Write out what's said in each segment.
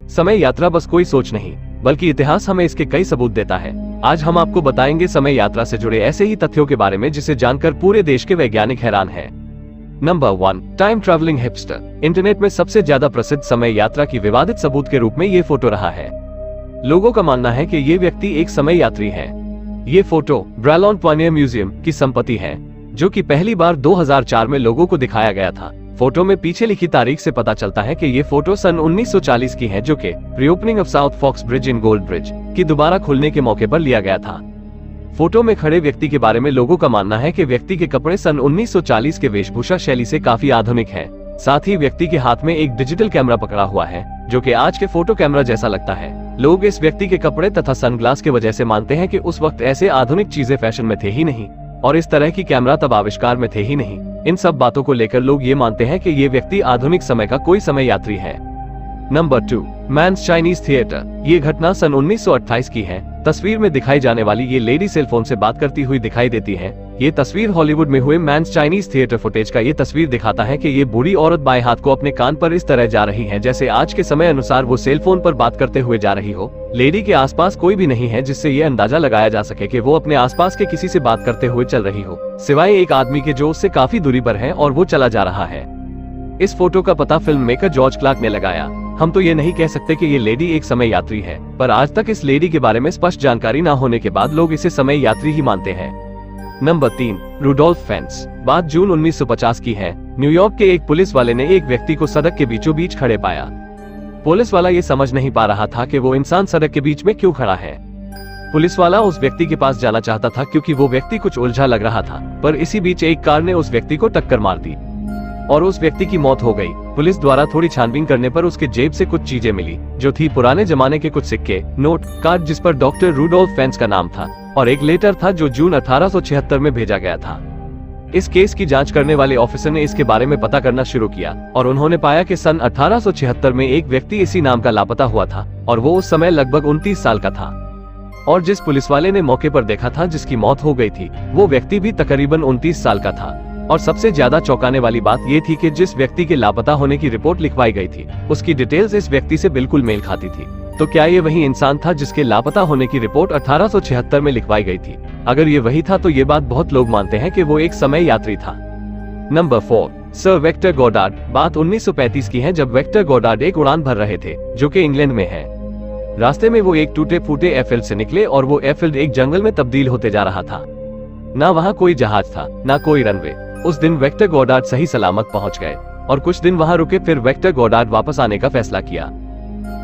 समय यात्रा बस कोई सोच नहीं, बल्कि इतिहास हमें इसके कई सबूत देता है। आज हम आपको बताएंगे समय यात्रा से जुड़े ऐसे ही तथ्यों के बारे में जिसे जानकर पूरे देश के वैज्ञानिक हैरान हैं। Number 1, time travelling hipster. Internet में सबसे ज्यादा प्रसिद्ध समय यात्रा की विवादित सबूत के रूप में ये फोटो रहा है। लोगों का मानना है कि ये व्यक्ति एक समय यात्री है। ये फोटो ब्रैलॉन प्वानियर म्यूजियम की संपत्ति है, जो कि पहली बार 2004 में लोगों को दिखाया गया था। फोटो में पीछे लिखी तारीख से पता चलता है कि ये फोटो सन 1940 की है, जो कि reopening of South Fox Bridge in Gold Bridge की दोबारा खुलने के मौके पर लिया गया था। फोटो में खड़े व्यक्ति के बारे में लोगों का मानना है कि व्यक्ति के कपड़े सन 1940 के वेशभूषा शैली से काफी आधुनिक हैं। साथ ही व्यक्ति के हाथ में एक डिजिटल कैमरा पकड़ा हुआ है, जो कि आज के फोटो कैमरा जैसा लगता है। लोग इस व्यक्ति के कपड़े तथा सनग्लास की वजह से मानते हैं कि उस वक्त ऐसे आधुनिक चीजें फैशन में थे ही नहीं और इस तरह की कैमरा तब आविष्कार में थे ही नहीं। इन सब बातों को लेकर लोग ये मानते हैं कि ये व्यक्ति आधुनिक समय का कोई समय यात्री है। Number 2, Mann's Chinese Theatre. ये घटना सन 1928 की है। तस्वीर में दिखाई जाने वाली ये लेडी सेल फोन से बात करती हुई दिखाई देती है। ये तस्वीर हॉलीवुड में हुए मैन्स चाइनीज थिएटर फुटेज का ये तस्वीर दिखाता है कि ये बूढ़ी औरत बाएं हाथ को अपने कान पर इस तरह जा रही है जैसे आज के समय अनुसार वो सेल फोन पर बात करते हुए जा रही हो। लेडी के आसपास कोई भी नहीं है, जिससे ये अंदाजा लगाया जा सके कि वो अपने आसपास के किसी से बात करते हुए चल रही हो, सिवाय एक आदमी के जो उससे काफी दूरी पर है और वो चला जा रहा है। इस फोटो का पता फिल्म मेकर जॉर्ज क्लार्क ने लगाया। हम तो ये नहीं कह सकते कि ये लेडी एक समय यात्री है, पर आज तक इस लेडी के बारे में स्पष्ट जानकारी न होने के बाद लोग इसे समय यात्री ही मानते हैं। Number 3, Rudolph Fentz. बात जून 1950 की है। न्यूयॉर्क के एक पुलिस वाले ने एक व्यक्ति को सड़क के बीचों बीच खड़े पाया। पुलिस वाला ये समझ नहीं पा रहा था कि वो इंसान सड़क के बीच में क्यों खड़ा है। पुलिस वाला उस व्यक्ति के पास जाना चाहता था क्योंकि वो व्यक्ति कुछ उलझा लग रहा था, पर इसी बीच एक कार ने उस व्यक्ति को टक्कर मार दी और उस व्यक्ति की मौत हो गई। पुलिस द्वारा थोड़ी छानबीन करने पर उसके जेब से कुछ चीजें मिली, जो थी पुराने जमाने के कुछ सिक्के, नोट, कार्ड जिस पर डॉक्टर रुडोल्फ फेंस का नाम था, और एक लेटर था जो जून 1876 में भेजा गया था। इस केस की जांच करने वाले ऑफिसर ने इसके बारे में पता करना शुरू किया और उन्होंने पाया कि सन 1876 में एक व्यक्ति इसी नाम का लापता हुआ था और वो उस समय लगभग 29 साल का था। और जिस पुलिस वाले ने मौके पर देखा था जिसकी मौत हो गई थी, वो व्यक्ति भी तकरीबन 29 साल का था। और सबसे ज्यादा चौंकाने वाली बात ये थी कि जिस व्यक्ति के लापता होने की रिपोर्ट लिखवाई गई थी, उसकी डिटेल्स इस व्यक्ति से बिल्कुल मेल खाती थी। तो क्या ये वही इंसान था जिसके लापता होने की रिपोर्ट 1876 में लिखवाई गई थी? अगर ये वही था तो ये बात बहुत लोग मानते हैं कि वो एक समय यात्री था। Number 4, sir vector Goddard. बात 1935 की है, जब वेक्टर गॉडार्ड एक उड़ान भर रहे थे जो कि इंग्लैंड में है। रास्ते में वो एक टूटे फूटे एयरफील्ड से निकले और वो एयरफील्ड एक जंगल में तब्दील होते जा रहा था। ना वहाँ कोई जहाज था, ना कोई रनवे। उस दिन वेक्टर गॉडार्ड सही सलामत पहुंच गए और कुछ दिन वहां रुके। फिर वेक्टर गॉडार्ड वापस आने का फैसला किया।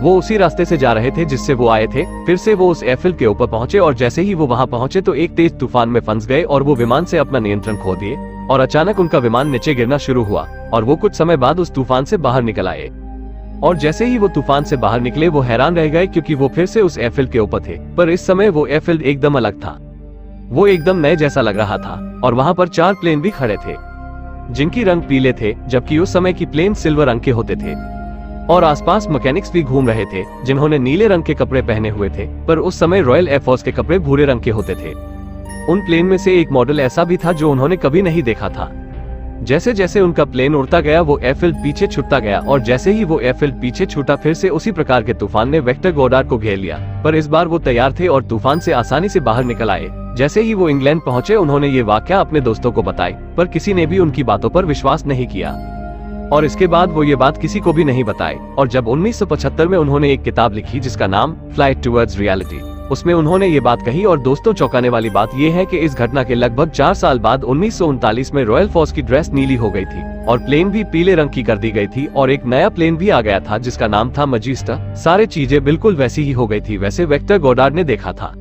वो उसी रास्ते से जा रहे थे जिससे वो आए थे। फिर से वो उस एयरफील्ड के ऊपर पहुंचे और जैसे ही वो वहां पहुंचे तो एक तेज तूफान में फंस गए और वो विमान से अपना नियंत्रण खो दिए और अचानक उनका विमान नीचे गिरना शुरू हुआ और वो कुछ समय बाद उस तूफान से बाहर निकल आए। और जैसे ही वो तूफान से बाहर निकले वो हैरान रह गए क्योंकि वो फिर से उस एयरफील्ड के ऊपर थे, पर इस समय वो एयरफील्ड एकदम अलग था। वो एकदम नए जैसा लग रहा था और वहां पर 4 प्लेन भी खड़े थे जिनकी रंग पीले थे, जबकि उस समय की प्लेन सिल्वर रंग के होते थे। और आसपास मैकेनिक्स भी घूम रहे थे जिन्होंने नीले रंग के कपड़े पहने हुए थे, पर उस समय रॉयल एयरफोर्स के कपड़े भूरे रंग के होते थे। उन प्लेन में से एक मॉडल ऐसा भी था जो उन्होंने कभी नहीं देखा था। जैसे जैसे उनका प्लेन उड़ता गया वो एयरफील्ड पीछे छूटता गया और जैसे ही वो एयरफील्ड पीछे छूटा फिर से उसी प्रकार के तूफान ने वेक्टर गॉडार्ड को घेर लिया, पर इस बार वो तैयार थे और तूफान से आसानी से बाहर निकल आए। जैसे ही वो इंग्लैंड पहुंचे उन्होंने ये वाकया अपने दोस्तों को बताई, पर किसी ने भी उनकी बातों पर विश्वास नहीं किया और इसके बाद वो ये बात किसी को भी नहीं बताई। और जब 1975 में उन्होंने एक किताब लिखी जिसका नाम फ्लाइट टुवर्ड्स रियलिटी, उसमें उन्होंने ये बात कही। और दोस्तों, चौंकाने वाली बात यह है कि इस घटना के लगभग 4 साल बाद 1939 में रॉयल फोर्स की ड्रेस नीली हो गई थी और प्लेन भी पीले रंग की कर दी गई थी और एक नया प्लेन भी आ गया था जिसका नाम था मजिस्टर। सारी चीजें बिल्कुल वैसी ही हो गई थी वैसे वेक्टर गॉडार्ड ने देखा था।